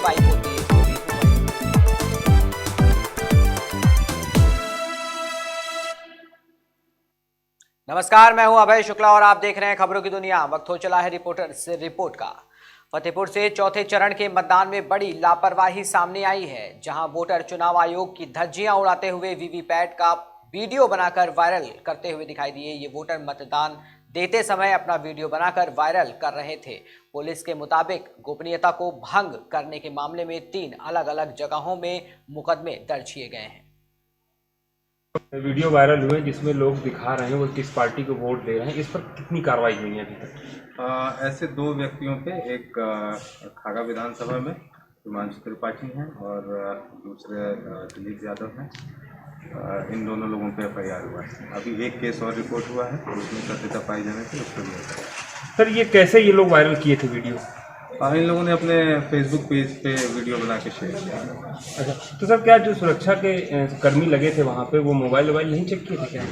कार्रवाई होती है वो भी हो गई। नमस्कार, मैं हूं अभय शुक्ला और आप देख रहे हैं खबरों की दुनिया। वक्त हो चला है रिपोर्टर से रिपोर्ट का। फतेहपुर से चौथे चरण के मतदान में बड़ी लापरवाही सामने आई है, जहां वोटर चुनाव आयोग की धज्जियां उड़ाते हुए वीवीपैट का वीडियो बनाकर वायरल करते हुए दिखाई दिए। ये वोटर मतदान देते समय अपना वीडियो बनाकर वायरल कर रहे थे। पुलिस के मुताबिक गोपनीयता को भंग करने के मामले में 3 अलग अलग जगहों में मुकदमे दर्ज किए गए हैं। वीडियो वायरल हुए जिसमें लोग दिखा रहे हैं वो किस पार्टी को वोट दे रहे हैं, इस पर कितनी कार्रवाई हुई है अभी तक? ऐसे 2 व्यक्तियों पे, एक खागा विधानसभा में हिमांशु त्रिपाठी हैं और दूसरे दिलीप यादव हैं। इन दोनों लोगों पे FIR हुआ है। अभी एक केस और रिपोर्ट हुआ है, उसमें सत्यता पाई जाने से उस पर भी होगा। सर, ये कैसे ये लोग वायरल किए थे वीडियो? इन लोगों ने अपने फेसबुक पेज पे वीडियो बना के शेयर किया। अच्छा, तो सर क्या जो सुरक्षा के कर्मी लगे थे वहाँ पे वो मोबाइल नहीं चेक किए थे क्या?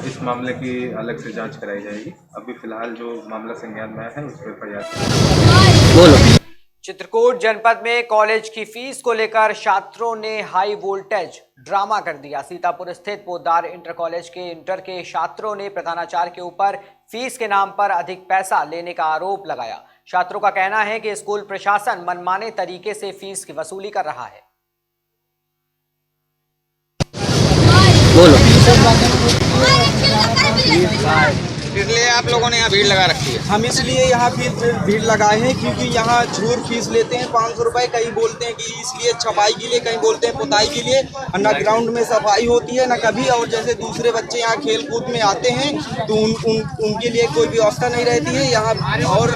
इस मामले की अलग से जांच कराई जाएगी। अभी फिलहाल जो मामला संज्ञान में है उस पर FIR। चित्रकूट जनपद में कॉलेज की फीस को लेकर छात्रों ने हाई वोल्टेज ड्रामा कर दिया। सीतापुर स्थित पोद्दार इंटर कॉलेज के इंटर के छात्रों ने प्रधानाचार्य के ऊपर फीस के नाम पर अधिक पैसा लेने का आरोप लगाया। छात्रों का कहना है कि स्कूल प्रशासन मनमाने तरीके से फीस की वसूली कर रहा है। इसलिए आप लोगों ने यहाँ भीड़ लगा रखी है। हम इसलिए यहाँ भीड़ लगाए हैं क्योंकि यहाँ जरूर फीस लेते हैं 500 रुपये। कहीं बोलते हैं कि इसलिए छपाई के लिए, कहीं बोलते हैं पुताई के लिए। और न ग्राउंड में सफाई होती है न कभी। और जैसे दूसरे बच्चे यहाँ खेल कूद में आते हैं तो उनके लिए कोई व्यवस्था नहीं रहती है यहाँ। और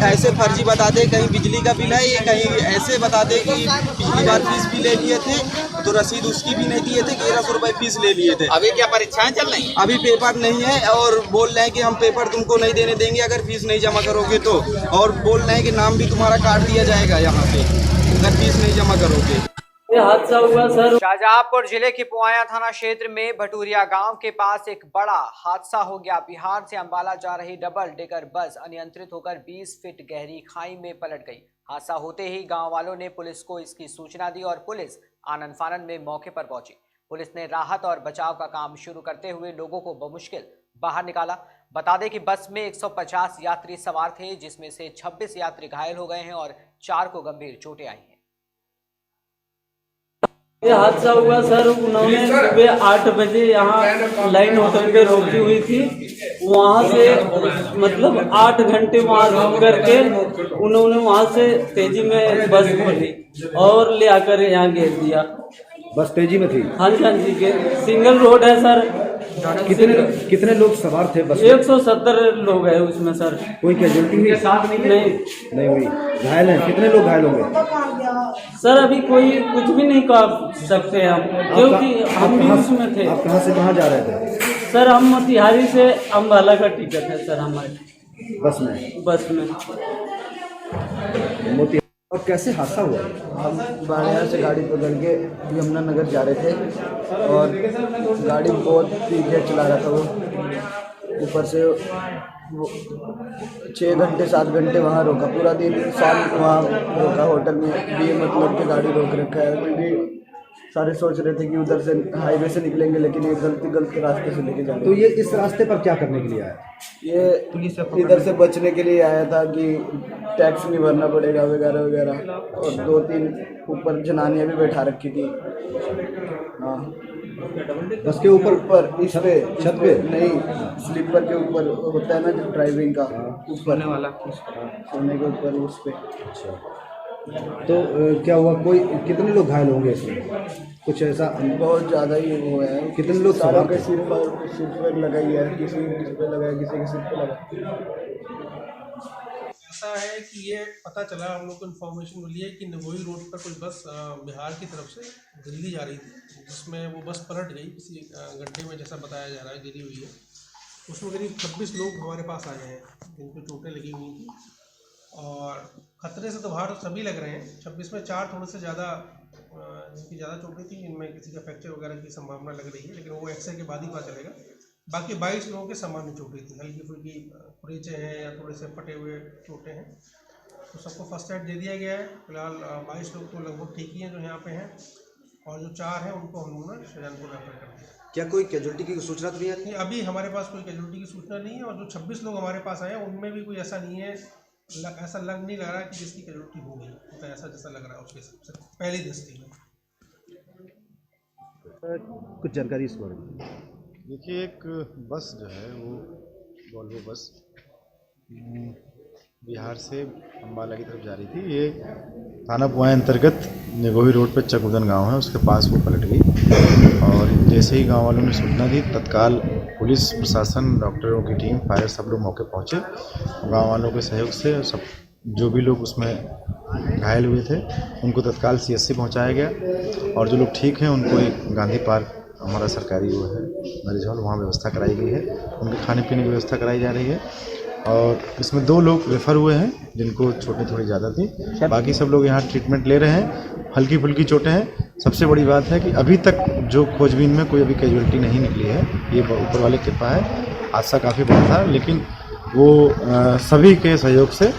ऐसे फर्जी बता दे, कहीं बिजली का बिल है, कहीं ऐसे बता दे कि पिछली बार फीस भी ले लिए थे तो रसीद उसकी भी नहीं दिए थे, 1100 रुपये फीस ले लिए थे। अभी क्या परीक्षाएं चल रही हैं? अभी पेपर नहीं है और बोल रहे हैं कि हम पेपर तुमको नहीं देने देंगे अगर फीस नहीं जमा करोगे तो। और बोल रहे हैं कि नाम भी तुम्हारा काट दिया जाएगा यहाँ पे अगर फीस नहीं जमा करोगे। ये हादसा हुआ सर शाहजहांपुर जिले के पुआया थाना क्षेत्र में भटूरिया गांव के पास एक बड़ा हादसा हो गया। बिहार से अंबाला जा रही डबल डेकर बस अनियंत्रित होकर 20 फीट गहरी खाई में पलट गई। हादसा होते ही गांव वालों ने पुलिस को इसकी सूचना दी और पुलिस आनन फानन में मौके पर पहुंची। पुलिस ने राहत और बचाव का काम शुरू करते हुए लोगों को बमुश्किल बाहर निकाला। बता दें कि बस में 150 यात्री सवार थे, जिसमें से 26 यात्री घायल हो गए हैं और 4 को गंभीर चोटें आई हैं। ये हादसा हुआ सर, उन्होंने सुबह 8 बजे यहाँ लाइन होटल पे रोकी हुई थी। वहाँ से मतलब 8 घंटे वहाँ रुक करके उन्होंने वहाँ से तेजी में बस खोली और ले आकर यहाँ घेर दिया। बस तेजी में थी? हाँ जी, हाँ जी, सिंगल रोड है सर। कितने लोग सवार थे बस में? 170 लोग हैं उसमें सर। कोई कैजुअल्टी हुई? नहीं हुई। घायल हैं? कितने लोग घायल होंगे सर? अभी कोई कुछ भी नहीं कह सकते हम, क्योंकि हम भी उसमें थे। आप कहाँ से कहाँ जा रहे थे? सर हम मोतिहारी से अम्बाला का टिकट है सर हमारे बस में। और कैसे हादसा हुआ? हम बाड़िया से गाड़ी पकड़ के यमुनानगर जा रहे थे और गाड़ी बहुत तेज चला रहा था वो। ऊपर से वो 6 घंटे 7 घंटे वहाँ रोका, पूरा दिन शाम वहाँ रोका होटल में भी, मतलब कि गाड़ी रोक रखा है क्योंकि सारे सोच रहे थे कि उधर से हाईवे से निकलेंगे, लेकिन ये गलत रास्ते से लेके जा रहे। तो ये इस रास्ते पर क्या करने के लिए आया? ये इधर से बचने के लिए आया था कि टैक्स नहीं भरना पड़ेगा वगैरह वगैरह। और 2-3 ऊपर जनानियाँ भी बैठा रखी थी। हाँ, बस के ऊपर इस पे छत पे नहीं, स्लीपर के ऊपर होता है ना जो ड्राइविंग का, ऊपर वाला सोने के ऊपर उस पे। तो क्या हुआ? कोई कितने लोग घायल होंगे इसमें? कुछ ऐसा? बहुत ज़्यादा ही वो है। कितने लोग सारों के सिर पर लगाई है, किसी पे लगा है, किसी के सिर पे लगा। ऐसा है कि ये पता चला, हम लोग को इन्फॉर्मेशन मिली है कि नगोई रोड पर कोई बस बिहार की तरफ से दिल्ली जा रही थी, जिसमें वो बस पलट गई किसी गड्ढे में, जैसा बताया जा रहा है गिरी हुई है। उसमें करीब 26 लोग हमारे पास आए हैं जिनको चोटें लगी हुई थी और खतरे से तो बाहर सभी लग रहे हैं। 26 में 4 थोड़े से ज़्यादा जिनकी ज़्यादा चोटें थी, इनमें किसी का फ्रैक्चर वगैरह की संभावना लग रही है, लेकिन वो एक्सरे के बाद ही पता चलेगा। बाकी 22 लोगों के सामान्य चोटें थी, हल्की फुल्की खुरीचे हैं या थोड़े से फटे हुए चोटें हैं। तो सबको फर्स्ट एड दे दिया गया है। फिलहाल 22 लोग तो लगभग ठीक ही हैं जो यहाँ पे हैं, और जो 4 हैं उनको हम लोगों ने शाहजहानपुर रेफर कर दिया। क्या कोई कैजुअल्टी की सूचना तो नहीं आती? नहीं, अभी हमारे पास कोई कैजुअल्टी की सूचना नहीं है, और जो 26 लोग हमारे पास आए हैं उनमें भी कोई ऐसा नहीं है, ऐसा नहीं लग रहा है कि जिसकी कैजुअल्टी हो गई, तो ऐसा जैसा लग रहा है उसके हिसाब से पहली दृष्टि में। कुछ जानकारी इस बारे में? देखिए, एक बस जो है वो वॉल्वो बस बिहार से अम्बाला की तरफ जा रही थी। ये थाना पुआय अंतर्गत निगोही रोड पर चकुदन गांव है, उसके पास वो पलट गई। और जैसे ही गांव वालों ने सूचना दी, तत्काल पुलिस प्रशासन, डॉक्टरों की टीम, फायर सब लोग मौके पहुंचे। गांव वालों के सहयोग से सब जो भी लोग उसमें घायल हुए थे उनको तत्काल CSC पहुंचाया गया, और जो लोग ठीक हैं उनको एक गांधी पार्क हमारा सरकारी वो है मैरिज हॉल, वहाँ व्यवस्था कराई गई है। उनके खाने पीने की व्यवस्था कराई जा रही है। और इसमें 2 लोग रेफ़र हुए हैं जिनको चोटें थोड़ी ज़्यादा थी, बाकी सब लोग यहाँ ट्रीटमेंट ले रहे हैं। हल्की फुल्की चोटें हैं। सबसे बड़ी बात है कि अभी तक जो खोजबीन में कोई अभी कैजुअल्टी नहीं निकली है, ये ऊपर वाले की कृपा है। हादसा काफ़ी बड़ा था, लेकिन वो सभी के सहयोग से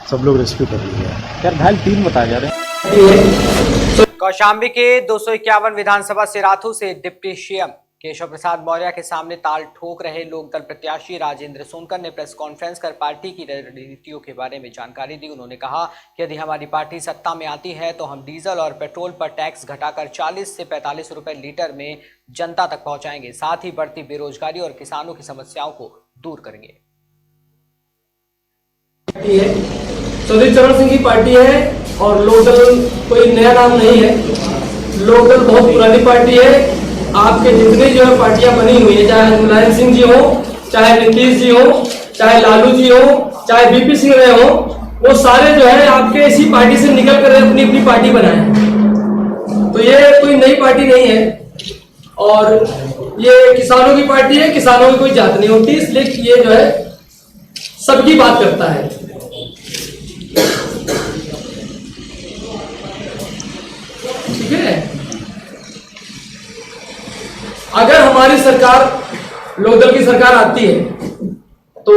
सब लोग रेस्क्यू कर लिए हैं। यार घायल 3 बताए जा रहे हैं। कौशाम्बी के 251 विधानसभा सिराथू से डिप्टी सीएम केशव प्रसाद मौर्य के सामने ताल ठोक रहे लोकदल प्रत्याशी राजेंद्र सोनकर ने प्रेस कॉन्फ्रेंस कर पार्टी की रणनीतियों के बारे में जानकारी दी। उन्होंने कहा कि यदि हमारी पार्टी सत्ता में आती है तो हम डीजल और पेट्रोल पर टैक्स घटाकर 40 से 45 रुपए लीटर में जनता तक पहुंचाएंगे। साथ ही बढ़ती बेरोजगारी और किसानों की समस्याओं को दूर करेंगे। चौधरी चरण सिंह की पार्टी है, और लोकदल कोई नया नाम नहीं है। लोकदल बहुत पुरानी पार्टी है। आपके जितनी जो है पार्टियां बनी हुई है, चाहे मुलायम सिंह जी हो, चाहे नीतीश जी हो, चाहे लालू जी हो, चाहे BP सिंह रहे हो, वो सारे जो है आपके इसी पार्टी से निकल कर अपनी अपनी पार्टी बनाए। तो ये कोई नई पार्टी नहीं है, और ये किसानों की पार्टी है। किसानों की कोई जात नहीं होती, इसलिए ये जो है सबकी बात करता है। ठीक है, अगर हमारी सरकार, लोकदल की सरकार आती है, तो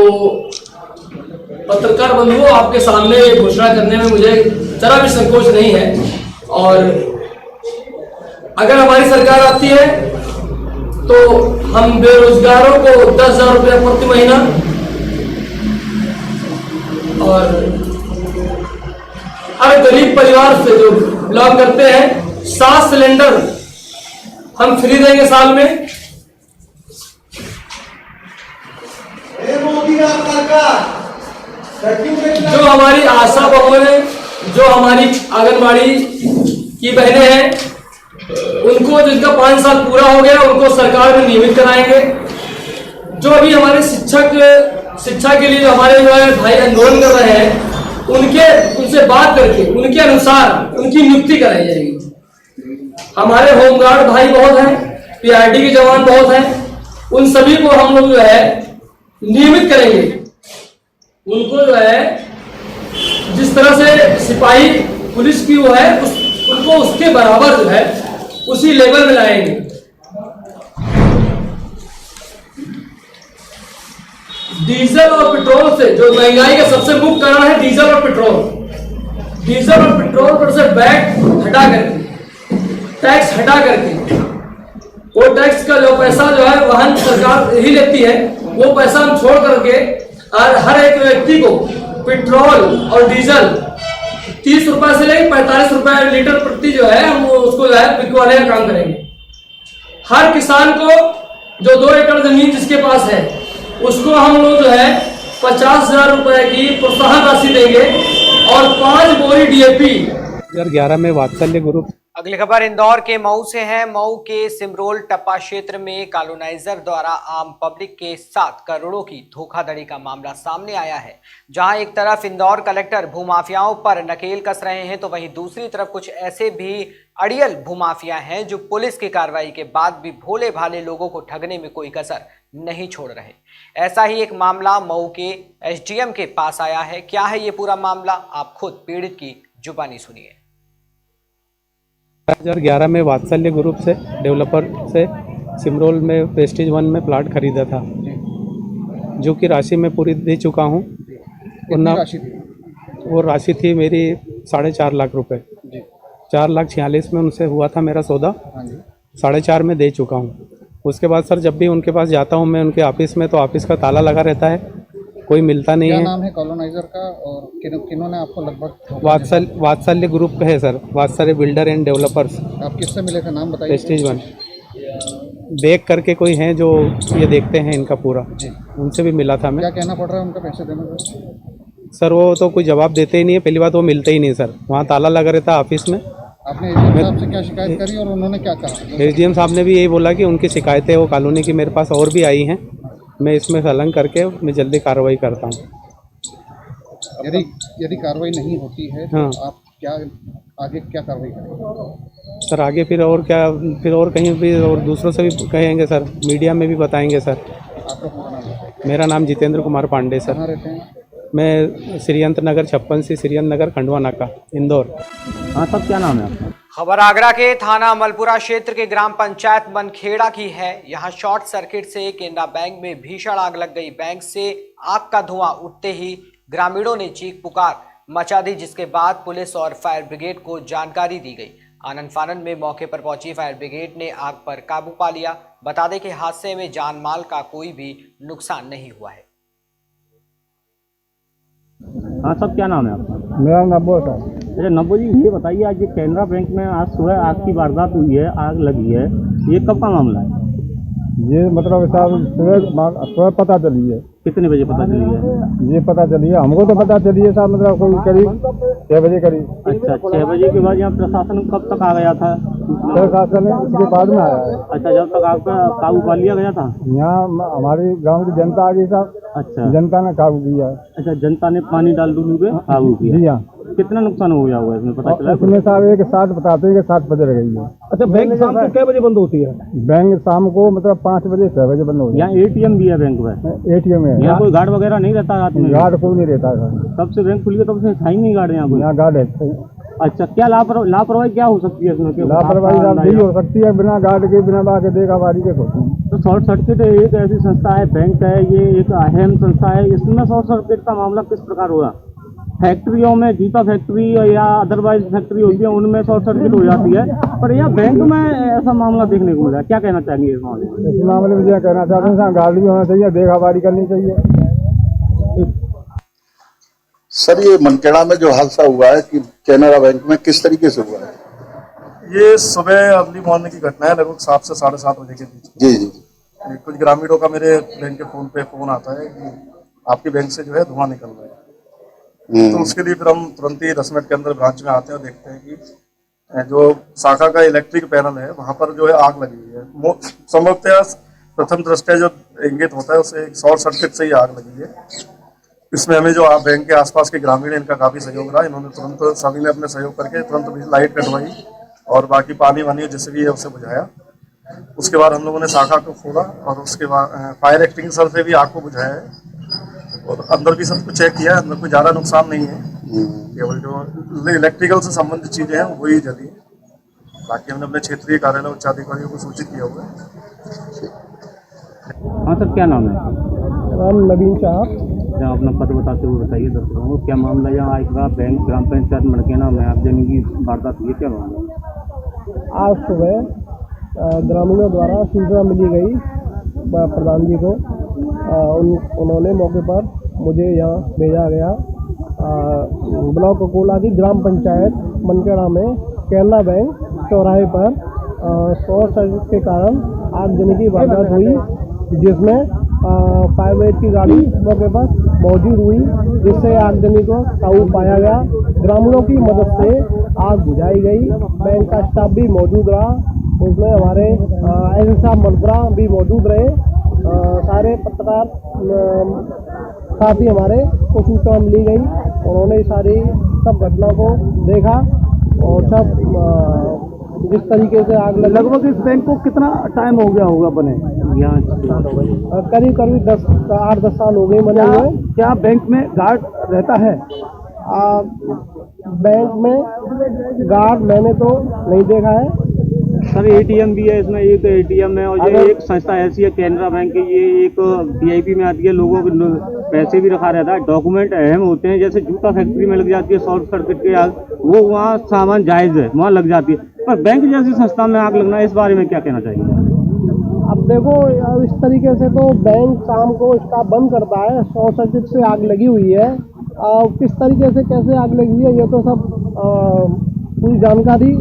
पत्रकार बंधुओं आपके सामने घोषणा करने में मुझे जरा भी संकोच नहीं है। और अगर हमारी सरकार आती है तो हम बेरोजगारों को 10,000 रुपया प्रति महीना, और हर गरीब परिवार से जो बिलोंग करते हैं 7 सिलेंडर हम फ्री देंगे साल में। जो हमारी आशा बहुएं हैं, जो हमारी आंगनबाड़ी की बहनें हैं, उनको जिनका 5 साल पूरा हो गया उनको सरकार में नियमित कराएंगे। जो अभी हमारे शिक्षा के लिए जो हमारे जो है भाई आंदोलन कर रहे हैं, उनसे बात करके उनके अनुसार उनकी नियुक्ति कराई जाएगी। हमारे होमगार्ड भाई बहुत हैं, PRD के जवान बहुत हैं, उन सभी को हम लोग जो है नियमित करेंगे। उनको जो है जिस तरह से सिपाही पुलिस की वो है, उनको उसके बराबर जो है उसी लेवल में लाएंगे। डीजल और पेट्रोल से जो महंगाई का सबसे मुख्य कारण है, डीजल और पेट्रोल पर से वैट हटा करके, टैक्स हटा करके, वो टैक्स का जो पैसा जो है वाहन सरकार ही लेती है, वो पैसा हम छोड़ करके और हर एक व्यक्ति को पेट्रोल और डीजल 30 रुपए से लेकर 45 रुपए लीटर प्रति जो है हम उसको जो है बिकवाने का काम करेंगे। हर किसान को जो 2 एकड़ जमीन जिसके पास है, उसको हम लोग जो है 50,000 रुपए की प्रोत्साहन राशि देंगे, और 5 बोरी DAP 2011 में वात्सल्य ग्रुप। अगली खबर इंदौर के मऊ से है। मऊ के सिमरोल टप्पा क्षेत्र में कॉलोनाइजर द्वारा आम पब्लिक के साथ करोड़ों की धोखाधड़ी का मामला सामने आया है। जहां एक तरफ इंदौर कलेक्टर भूमाफियाओं पर नकेल कस रहे हैं, तो वहीं दूसरी तरफ कुछ ऐसे भी अड़ियल भूमाफिया हैं जो पुलिस की कार्रवाई के बाद भी भोले भाले लोगों को ठगने में कोई कसर नहीं छोड़ रहे। ऐसा ही एक मामला मऊ के SDM के पास आया है। क्या है ये पूरा मामला, आप खुद पीड़ित की जुबानी सुनिए। 2011 में वात्सल्य ग्रुप से डेवलपर से सिमरोल में प्रेस्टीज 1 में प्लाट खरीदा था, जो कि राशि मैं पूरी दे चुका हूँ। वो राशि थी मेरी 4.5 लाख रुपए। 4,46,000 में उनसे हुआ था मेरा सौदा, 4.5 में दे चुका हूँ। उसके बाद सर जब भी उनके पास जाता हूँ मैं उनके ऑफिस में, तो ऑफिस का ताला लगा रहता है, कोई मिलता नहीं है। नाम है कॉलोनाइजर का और किन्होंने आपको लगभग? वात्सल्य ग्रुप का है सर, वात्सल्य बिल्डर एंड डेवलपर्स। आप किससे मिले थे, नाम बताइए। प्रेस्टीज 1 देख करके कोई हैं जो ये देखते हैं इनका पूरा, उनसे भी मिला था मैं। क्या कहना पड़ रहा है उनका पैसे देने का? सर वो तो कोई जवाब देते ही नहीं है, पहली बात वो मिलते ही नहीं सर, वहाँ ताला लगा रहता है ऑफिस में। आपने एसडीएम साहब से क्या शिकायत करी और उन्होंने क्या कहा? एसडीएम साहब ने भी यही बोला कि उनकी शिकायतें वो कॉलोनी की मेरे पास और भी आई हैं, मैं इसमें संलग्न करके मैं जल्दी कार्रवाई करता हूँ। यदि कार्रवाई नहीं होती है तो आप क्या आगे क्या कार्रवाई करेंगे? सर आगे फिर और क्या, फिर और कहीं भी और दूसरों से भी कहेंगे सर, मीडिया में भी बताएंगे सर। आपका पूरा नाम है? मेरा नाम जितेंद्र कुमार पांडे सर। कहाँ रहते हैं? मैं श्रीयंत नगर 56C श्रीयंत नगर खंडवा नाका इंदौर। हाँ सर, क्या नाम है आपका? खबर आगरा के थाना मलपुरा क्षेत्र के ग्राम पंचायत मनखेड़ा की है। यहां शॉर्ट सर्किट से केनरा बैंक में भीषण आग लग गई। बैंक से आग का धुआं उठते ही ग्रामीणों ने चीख पुकार मचा दी, जिसके बाद पुलिस और फायर ब्रिगेड को जानकारी दी गई। आनन फानन में मौके पर पहुंची फायर ब्रिगेड ने आग पर काबू पा लिया। बता दें कि हादसे में जान माल का कोई भी नुकसान नहीं हुआ है। हाँ सर, क्या नाम है आपका? मेरा नब्बो था। अरे नब्बो जी, ये बताइए आज ये केनरा बैंक में आज सुबह आग की वारदात हुई है, आग लगी है, ये कब का मामला है? ये मतलब साहब सुबह पता चली है। कितने बजे पता चली है? ये पता चली है, हमको तो पता चली है साहब, मतलब कोई करीब 6 बजे करीब। अच्छा, 6 बजे के बाद यहाँ प्रशासन कब तक आ गया था? प्रशासन इसके बाद में आया है। अच्छा, जब तक आग पर काबू पा लिया गया था? यहाँ हमारे गांव की जनता आ गई साहब। अच्छा, जनता ने काबू किया। अच्छा, जनता ने पानी डाल डूल के काबू किया। जी हाँ। कितना नुकसान हो गया होगा इसमें पता चला? इसमें साहब एक 60 बताते हैं कि 60 बजे रह गई है। अच्छा, बैंक शाम को कितने बजे बंद होती है? बैंक शाम को मतलब 5 बजे 6 बजे बंद होती है। यहाँ एटीएम भी है बैंक में? एटीएम है। यहाँ कोई गार्ड वगैरह नहीं रहता रात में? गार्ड कोई नहीं रहता है। तब से बैंक खुली है, तब से है ही नहीं गार्ड यहाँ कोई? यहाँ गार्ड है। अच्छा, क्या लापरवाही क्या हो सकती है इसमें? लापरवाही नहीं हो सकती है, बिना गार्ड के बिना बाके देखा बारी के होती है। तो शॉर्ट सर्किट एक ऐसी संस्था है, बैंक है, ये एक अहम संस्था है, इसमें शॉर्ट सर्किट का मामला किस प्रकार होगा? फैक्ट्रियों में, जूता फैक्ट्री या अदरवाइज फैक्ट्री होती है, उनमें शॉर्ट सर्किट हो जाती है, पर यह बैंक में ऐसा मामला देखने को मिला। क्या कहना चाहेंगे इस मामले में? इस मामले में यह कहना चाहते हैं गार्ड भी होना चाहिए, देखा बारी करनी चाहिए। सर, ये मनखेड़ा में जो हादसा हुआ है कि केनरा बैंक में, किस तरीके से हुआ है? ये सुबह अर्ली मॉर्निंग की घटना है, लगभग 7 से 7:30 बजे के बीच। जी जी। कुछ ग्रामीणों का मेरे बैंक के फोन पे फोन आता है कि आपके बैंक से जो है धुआं निकल रहा है। तो उसके लिए फिर हम तुरंत ही 10 मिनट के अंदर ब्रांच में आते हैं और देखते हैं कि जो शाखा का इलेक्ट्रिक पैनल है वहाँ पर जो है आग लगी हुई है। संभवतः प्रथम दृष्टया जो इंगित होता है उसे शॉर्ट सर्किट से ही आग लगी है। इसमें हमें जो बैंक के आसपास के ग्रामीण, इनका काफी सहयोग रहा। इन्होंने तुरंत, सभी ने अपने सहयोग करके तुरंत लाइट कटवाई और बाकी पानी वानी जिससे भी है उसे बुझाया। उसके बाद हम लोगों ने शाखा को खोला और उसके बाद फायर एक्सटिंग्विशर से भी आग को बुझाया है और अंदर भी सब कुछ चेक किया। अंदर कोई ज़्यादा नुकसान नहीं है, केवल जो इलेक्ट्रिकल से संबंधित चीज़ें हैं वही जली है। बाकी हमने अपने क्षेत्रीय कार्यालय उच्च अधिकारियों को सूचित किया हुआ है। हाँ सर, क्या नाम है? नाम नवीन साहब। अपना पद बताते हुए बताइए दर्शकों को, क्या मामला यहाँ आएगा बैंक ग्राम पंचायत मनखेड़ा में आगजनी की वारदात हुई, क्या मामला? आज सुबह ग्रामीणों द्वारा सूचना मिली गई प्रधान जी को। उन्होंने मौके पर मुझे यहाँ भेजा गया। ब्लॉक कोला की ग्राम पंचायत मनखेड़ा में केनरा बैंक चौराहे पर शॉर्ट सर्किट के कारण आगजनी की वारदात हुई, जिसमें फायर ब्रिगेड की गाड़ी मौके पर मौजूद हुई, जिससे आगजनी को काबू पाया गया। ग्रामीणों की मदद से आग बुझाई गई। बैंक का स्टाफ भी मौजूद रहा, उसमें हमारे एसएसआर मलपुरा भी मौजूद रहे। सारे पत्रकार साथ ही हमारे को सूचना मिली गई, उन्होंने सारी सब घटना को देखा और सब जिस तरीके से आग लगी। लगभग इस बैंक को कितना टाइम हो गया होगा बने? यहाँ करीब 8-10 साल हो गए बने हुए। क्या बैंक में गार्ड रहता है? बैंक में गार्ड मैंने तो नहीं देखा है सर। एटीएम भी है इसमें, एक एटीएम है और ये एक संस्था ऐसी है केनरा बैंक की, ये एक वीआईपी में आती है, लोगों को पैसे भी रखा रहता है, डॉक्यूमेंट अहम होते हैं, जैसे जूता फैक्ट्री में लग जाती है शॉर्ट सर्किट के आग, वो वहाँ सामान जायज़ है, वहाँ लग जाती है, पर बैंक जैसी संस्था में आग लगना, इस बारे में क्या कहना चाहिए? अब देखो इस तरीके से तो बैंक शाम को स्टाफ बंद करता है, शॉर्ट सर्किट से आग लगी हुई है। किस तरीके से कैसे आग लगी हुई है ये तो सब पूरी जानकारी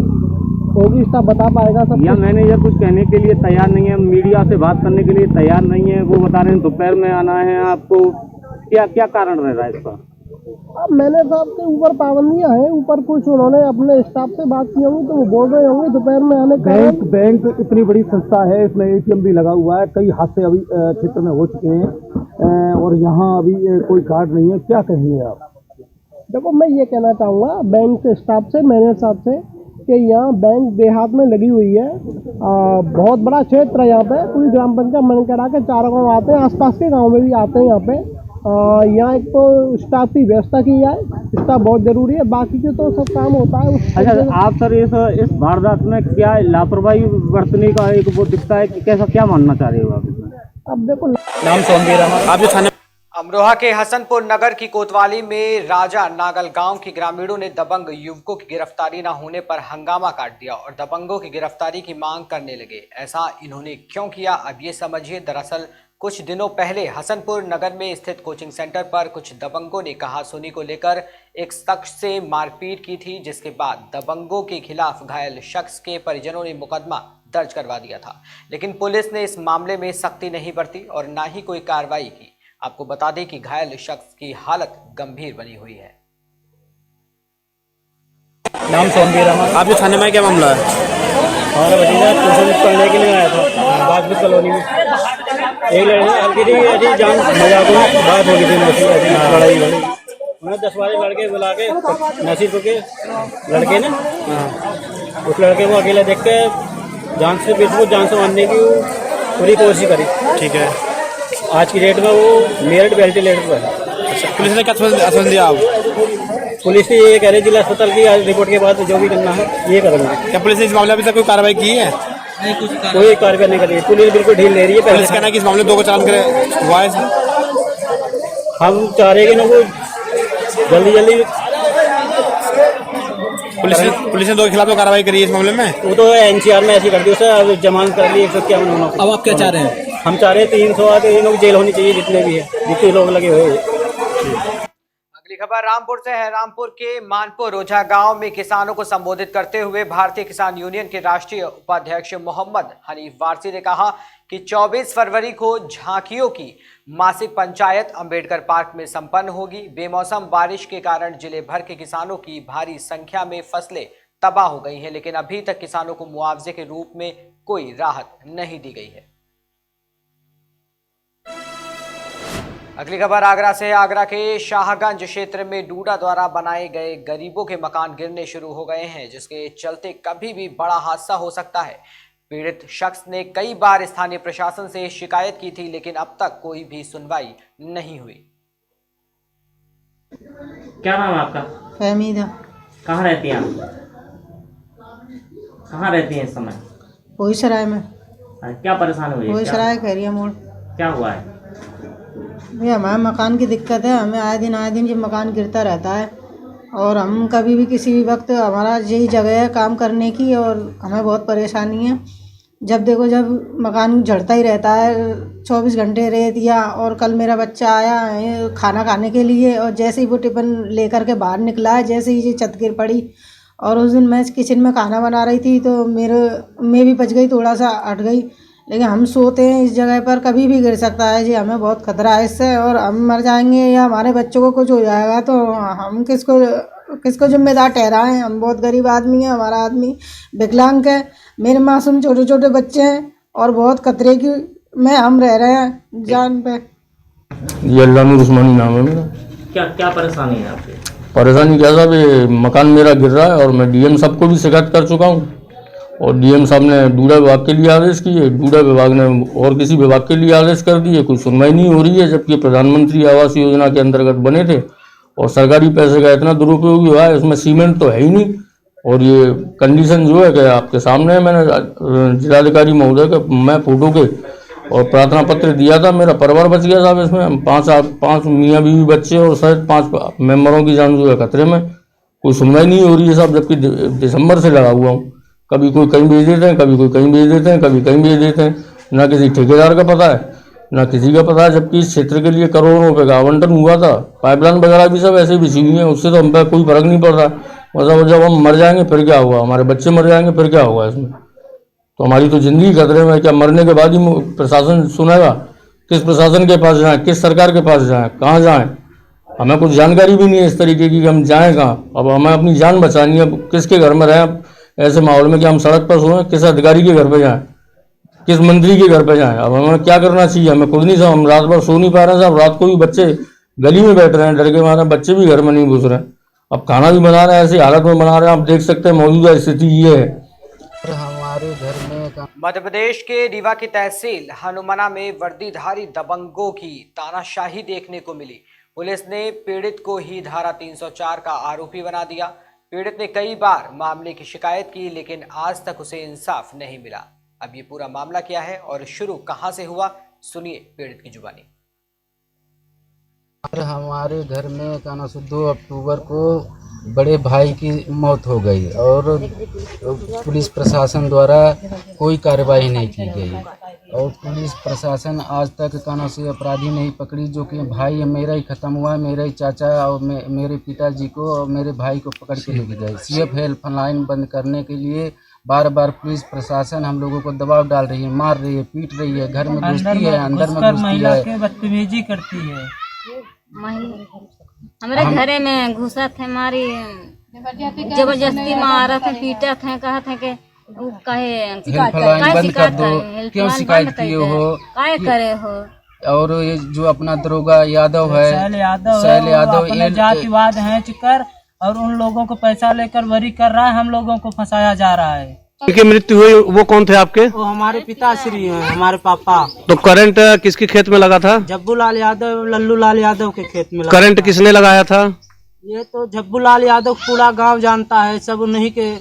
होगी, स्टाफ बता पाएगा सब। या मैनेजर कुछ कहने के लिए तैयार नहीं है, मीडिया से बात करने के लिए तैयार नहीं है, वो बता रहे हैं दोपहर में आना है आपको, क्या क्या कारण रह रहा है इसका? अब मैंने साहब के ऊपर पाबंदियां हैं, ऊपर कुछ उन्होंने अपने स्टाफ से बात की होंगी तो वो बोल रहे होंगे दोपहर में आने का। बैंक इतनी बड़ी संस्था है, इसमें ATM भी लगा हुआ है, कई हादसे अभी क्षेत्र में हो चुके हैं और यहाँ अभी कोई गार्ड नहीं है, क्या कहेंगे आप? देखो मैं ये कहना चाहूँगा बैंक के स्टाफ से, मैनेजर साहब से, कि यहाँ बैंक देहात में लगी हुई है, बहुत बड़ा क्षेत्र है यहाँ पे, पूरी ग्राम पंचायत मनकेड़ा के 4 गाँव आते हैं, आसपास के गाँव में भी आते हैं यहाँ पे। यहाँ एक तो स्टाफ की व्यवस्था की जाए, स्टाफ बहुत जरूरी है, बाकी के तो सब काम होता है। अच्छा आप सर इस वारदात में क्या लापरवाही बरतने का एक वो दिखता है कि कैसा, क्या मानना चाह रहे हो आप इसमें? अब देखो नाम सोमवीर आप जो थाने अमरोहा के हसनपुर नगर की कोतवाली में राजा नागल गांव के ग्रामीणों ने दबंग युवकों की गिरफ्तारी न होने पर हंगामा काट दिया और दबंगों की गिरफ्तारी की मांग करने लगे। ऐसा इन्होंने क्यों किया, अब ये समझिए। दरअसल कुछ दिनों पहले हसनपुर नगर में स्थित कोचिंग सेंटर पर कुछ दबंगों ने कहासुनी को लेकर एक शख्स से मारपीट की थी, जिसके बाद दबंगों के खिलाफ घायल शख्स के परिजनों ने मुकदमा दर्ज करवा दिया था, लेकिन पुलिस ने इस मामले में सख्ती नहीं बरती और न ही कोई कार्रवाई की। आपको बता दें कि घायल शख्स की हालत गंभीर बनी हुई है। नाम सोमवीर आप जो थाने में क्या मामला है? हमारा भतीजा ट्यूशन पढ़ने के लिए आया था बागपुर कॉलोनी में, एक लड़के हल्की थी ऐसी जान मजाक में बात हो गई थी, ऐसी लड़ाई हुई, उन्होंने 10-12 लड़के बुला के नसीब के लड़के ने उस लड़के को अकेला देख के जान से मारने की पूरी कोशिश करी। ठीक है, आज की डेट में वो मेरठ वेंटिलेटर पर है। अच्छा, पुलिस ने क्या आश्वासन दिया? आप पुलिस ने ये कह रही जिला अस्पताल की आज रिपोर्ट के बाद जो भी करना है ये करेंगे। क्या पुलिस ने इस मामले में कोई कार्रवाई की है? कोई कार्रवाई नहीं करी, पुलिस बिल्कुल ढील ले रही है। पुलिस कहना है कि इस मामले में 2 को चालान करे हुआ है। हम चाह रहे हैं कि ना वो जल्दी पुलिस ने 2 के खिलाफ तो कार्रवाई करी है इस मामले में। वो तो NCR में ऐसी कर दी, उसे जमानत कर ली 151 होना। अब आप क्या चाह रहे हैं? हम चाह रहे हैं 300 तीनों की जेल होनी चाहिए, जितने भी है, जितने लोग लगे हुए हैं। अगली खबर रामपुर से है। रामपुर के मानपुर रोजा गांव में किसानों को संबोधित करते हुए भारतीय किसान यूनियन के राष्ट्रीय उपाध्यक्ष मोहम्मद हनीफ वारसी ने कहा कि 24 फरवरी को झांकियों की मासिक पंचायत अंबेडकर पार्क में संपन्न होगी। बेमौसम बारिश के कारण जिले भर के किसानों की भारी संख्या में फसलें तबाह हो गई हैं, लेकिन अभी तक किसानों को मुआवजे के रूप में कोई राहत नहीं दी गई है। अगली खबर आगरा से। आगरा के शाहगंज क्षेत्र में डूडा द्वारा बनाए गए गरीबों के मकान गिरने शुरू हो गए हैं, जिसके चलते कभी भी बड़ा हादसा हो सकता है। पीड़ित शख्स ने कई बार स्थानीय प्रशासन से शिकायत की थी, लेकिन अब तक कोई भी सुनवाई नहीं हुई। क्या नाम है आपका? फहमीदा। कहाँ रहती हैं आप? कहाँ रहती हैं इस समय? पोईसराय में। क्या परेशानी हुई है? पोईसराय खैरिया मोड़। क्या हुआ है? भैया हमारे मकान की दिक्कत है, हमें आए दिन ये मकान गिरता रहता है और हम कभी भी किसी भी वक्त, हमारा यही जगह है काम करने की और हमें बहुत परेशानी है। जब देखो जब मकान झड़ता ही रहता है, 24 घंटे रेत या। और कल मेरा बच्चा आया है खाना खाने के लिए और जैसे ही वो टिफिन लेकर के बाहर निकला है, जैसे ही ये छत गिर पड़ी। और उस दिन मैं किचन में खाना बना रही थी तो मैं भी बच गई, थोड़ा सा हट गई, लेकिन हम सोते हैं इस जगह पर, कभी भी गिर सकता है जी। हमें बहुत खतरा है इससे और हम मर जाएंगे या हमारे बच्चों को कुछ हो जाएगा तो हम किसको जिम्मेदार ठहराएं। हम बहुत गरीब आदमी हैं, हमारा आदमी विकलांग है, मेरे मासूम छोटे छोटे बच्चे हैं और बहुत खतरे की में हम रह रहे हैं जान पे। ये अल्लाह उस्मानी नाम है मेरा। क्या परेशानी है आपकी? परेशानी क्या साहब, ये मकान मेरा गिर रहा है और मैं DM साहब को भी शिकायत कर चुका हूँ और DM साहब ने डूडा विभाग के लिए आदेश किए, डूडा विभाग ने और किसी विभाग के लिए आदेश कर दिए, कोई सुनवाई नहीं हो रही है। जबकि प्रधानमंत्री आवास योजना के अंतर्गत बने थे और सरकारी पैसे का इतना दुरुपयोग हुआ है, उसमें सीमेंट तो है ही नहीं। और ये कंडीशन जो है कि आपके सामने है, मैंने जिलाधिकारी महोदय के मैं फोटो के और प्रार्थना पत्र दिया था। मेरा परिवार बच गया साहब इसमें, पाँच मियाँ बीवी बच्चे और शायद 5 मेंबरों की जान जो है खतरे में। कोई सुनवाई नहीं हो रही है साहब, जबकि दिसंबर से लगा हुआ हूँ। कभी कोई कहीं भेज देते हैं, कभी कोई कहीं भेज देते हैं, कभी कहीं भेज देते हैं। ना किसी ठेकेदार का पता है, ना किसी का पता है, जबकि इस क्षेत्र के लिए करोड़ों रुपए का आवंटन हुआ था। पाइपलाइन वगैरह भी सब ऐसे बिछी हुई हैं, उससे तो हम पे कोई फर्क नहीं पड़ रहा। मतलब जब हम मर जाएंगे फिर क्या होगा, हमारे बच्चे मर जाएंगे फिर क्या होगा इसमें? तो हमारी तो जिंदगी खतरे में। क्या मरने के बाद ही प्रशासन सुनेगा? किस प्रशासन के पास जाएं, किस सरकार के पास जाएं, कहाँ जाएं? हमें कुछ जानकारी भी नहीं है इस तरीके की कि हम जाएं कहाँ। अब हमें अपनी जान बचानी है, किसके घर में रहें अब ऐसे माहौल में कि हम सड़क पर सोएं? किस अधिकारी के घर पे जाएं, किस मंत्री के घर पे जाएं? अब हमें क्या करना चाहिए? हमें खुद नहीं साहब, हम रात भर सो नहीं पा रहे हैं साहब। रात को भी बच्चे गली में बैठ रहे हैं डर के मारे, बच्चे भी घर में नहीं घुस रहे हैं। अब खाना भी बना रहे हैं, ऐसी हालत में बना रहे हैं। आप देख सकते हैं मौजूदा स्थिति ये है। हमारे घर में मध्य प्रदेश के रीवा की तहसील हनुमना में वर्दीधारी दबंगों की तानाशाही देखने को मिली। पुलिस ने पीड़ित को ही धारा 304 का आरोपी बना दिया। पीड़ित ने कई बार मामले की शिकायत की, लेकिन आज तक उसे इंसाफ नहीं मिला। अब ये पूरा मामला क्या है और शुरू कहां से हुआ, सुनिए पीड़ित की जुबानी। हमारे घर में 2 अक्टूबर को बड़े भाई की मौत हो गई और पुलिस प्रशासन द्वारा कोई कार्रवाई नहीं की गई और पुलिस प्रशासन आज तक से अपराधी नहीं पकड़ी। जो कि भाई मेरा ही ख़त्म हुआ, मेरा ही चाचा और मेरे पिताजी को और मेरे भाई को पकड़ के लेके गए। CF हेल्पलाइन बंद करने के लिए बार बार पुलिस प्रशासन हम लोगों को दबाव डाल रही है, मार रही है, पीट रही है, घर में घुसती है, अंदर में घुसती है, बदतमीजी करती है। हमारे घरे में घुसा थे, मारी जबरदस्ती मारा थे, पीटा थे, कहा थे कि हेल्पलाइन बंद कर दो। क्यों शिकायत किए हो, काय करे हो? और ये जो अपना दरोगा यादव है, शैल यादव ये जातिवाद है चिकर और उन लोगों को पैसा लेकर वरी कर रहा है, हम लोगों को फंसाया जा रहा है। उनकी मृत्यु हुई वो कौन थे आपके? वो हमारे पिताश्री हैं, हमारे पापा। तो करंट किसके खेत में लगा था? जब्बू लाल यादव, लल्लू लाल यादव के खेत में लगा। करंट किसने लगाया था? ये तो जब्बू लाल यादव पूरा गांव जानता है, सब उन्हीं के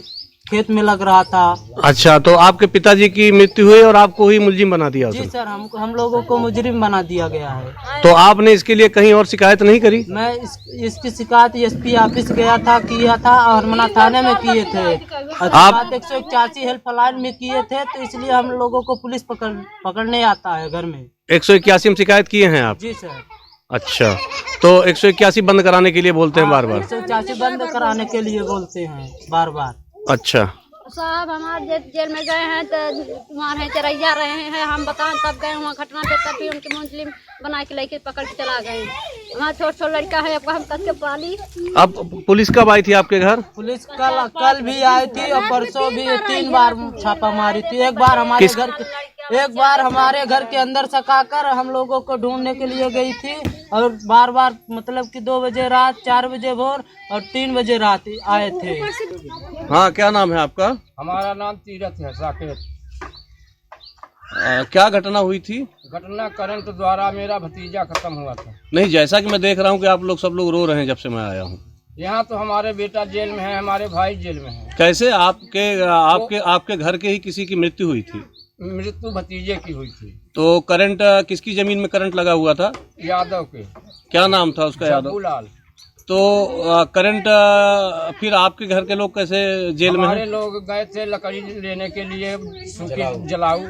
खेत में लग रहा था। अच्छा, तो आपके पिताजी की मृत्यु हुई और आपको ही मुलजिम बना दिया? जी सर, हम लोगों को मुजरिम बना दिया गया है। तो आपने इसके लिए कहीं और शिकायत नहीं करी? मैं इसकी शिकायत SP ऑफिस गया था, किया था और हनुमना थाने में किए थे। आप 181 हेल्पलाइन में किए थे, तो इसलिए हम लोगों को पुलिस पकड़ने आता है घर में। 181 में शिकायत किए हैं आप? जी सर। अच्छा, तो 181 बंद कराने के लिए बोलते हैं बार बार? 181 बंद कराने के लिए बोलते हैं बार बार। अच्छा साहब, हमारे जेल में गए हैं तो तुम्हारे चरैया रहे हैं, हम बताएं तब गए वहाँ घटना पे, तब भी उनके मुस्लिम बना के लेके पकड़ के चला गए। हमारा छोटा लड़का है, अब हम कसके पाली। अब पुलिस कब आई थी आपके घर? पुलिस कल भी आई थी और परसों भी 3 बार छापा मारी थी। एक बार हमारे घर के अंदर सकाकर हम लोगों को ढूंढने के लिए गई थी और बार बार मतलब कि 2 बजे रात, 4 बजे भोर और 3 बजे रात आए थे। हाँ, क्या नाम है आपका? हमारा नाम तीरथ है, साकेत। क्या घटना हुई थी? घटना करंट द्वारा मेरा भतीजा खत्म हुआ था। नहीं, जैसा कि मैं देख रहा हूँ कि आप लोग सब लोग रो रहे हैं जब से मैं आया हूँ। यहाँ तो हमारे बेटा जेल में है, हमारे भाई जेल में है। कैसे आपके घर के ही किसी की मृत्यु हुई थी? मृत्यु भतीजे की हुई थी। तो करंट किसकी जमीन में करंट लगा हुआ था? यादव के। क्या नाम था उसका? यादव लाल। तो करंट फिर आपके घर के लोग कैसे जेल में हैं? हमारे लोग गए थे लकड़ी लेने के लिए, सूखी जलाऊ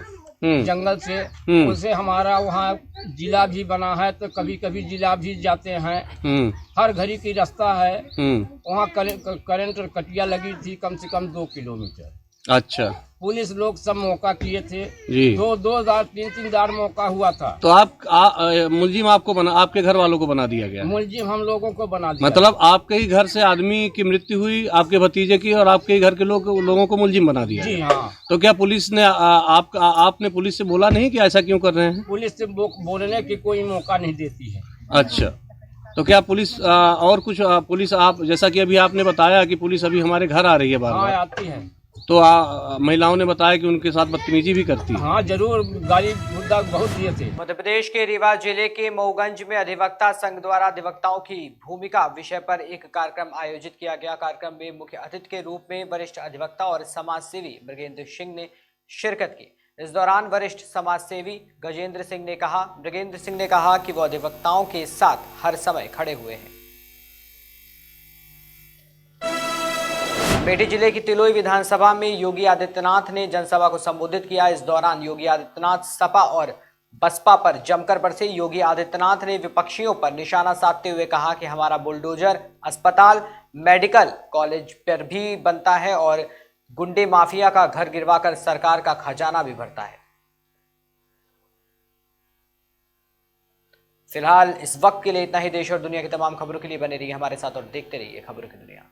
जंगल से। उसे हमारा वहाँ जिला भी बना है, तो कभी कभी जिला भी जाते हैं। हर घड़ी की रास्ता है। वहाँ करंट कटिया लगी थी कम से कम 2 किलोमीटर। अच्छा, पुलिस लोग सब मौका किए थे जी। 2-3 बार मौका हुआ था। तो मुलजिम आपके घर वालों को बना दिया गया? मुलजिम हम लोगों को बना दिया। मतलब आपके ही घर से आदमी की मृत्यु हुई, आपके भतीजे की, और आपके ही घर के लोगों को मुलजिम बना दिया? जी हाँ। तो क्या पुलिस ने आपने पुलिस से बोला नहीं कि ऐसा क्यों कर रहे हैं? पुलिस से बोलने की कोई मौका नहीं देती है। अच्छा, तो क्या पुलिस और कुछ पुलिस आप जैसा कि अभी आपने बताया कि पुलिस अभी हमारे घर आ रही है बार बार? हाँ, आती है। तो महिलाओं ने बताया कि उनके साथ बदतमीजी भी करती है? हाँ जरूर, गाली मुद्दा बहुत दिए थे। मध्य प्रदेश के रीवा जिले के मऊगंज में अधिवक्ता संघ द्वारा अधिवक्ताओं की भूमिका विषय पर एक कार्यक्रम आयोजित किया गया। कार्यक्रम में मुख्य अतिथि के रूप में वरिष्ठ अधिवक्ता और समाजसेवी मृगेंद्र सिंह ने शिरकत की। इस दौरान वरिष्ठ समाज सेवी मृगेंद्र सिंह ने कहा कि वो अधिवक्ताओं के साथ हर समय खड़े हुए हैं। अमेठी जिले की तिलोई विधानसभा में योगी आदित्यनाथ ने जनसभा को संबोधित किया। इस दौरान योगी आदित्यनाथ सपा और बसपा पर जमकर बरसे। योगी आदित्यनाथ ने विपक्षियों पर निशाना साधते हुए कहा कि हमारा बुलडोजर अस्पताल, मेडिकल कॉलेज पर भी बनता है और गुंडे माफिया का घर गिरवाकर सरकार का खजाना भी भरता है। फिलहाल इस वक्त के लिए इतना ही। देश और दुनिया की तमाम खबरों के लिए बने रहिए हमारे साथ और देखते रहिए खबरों की दुनिया।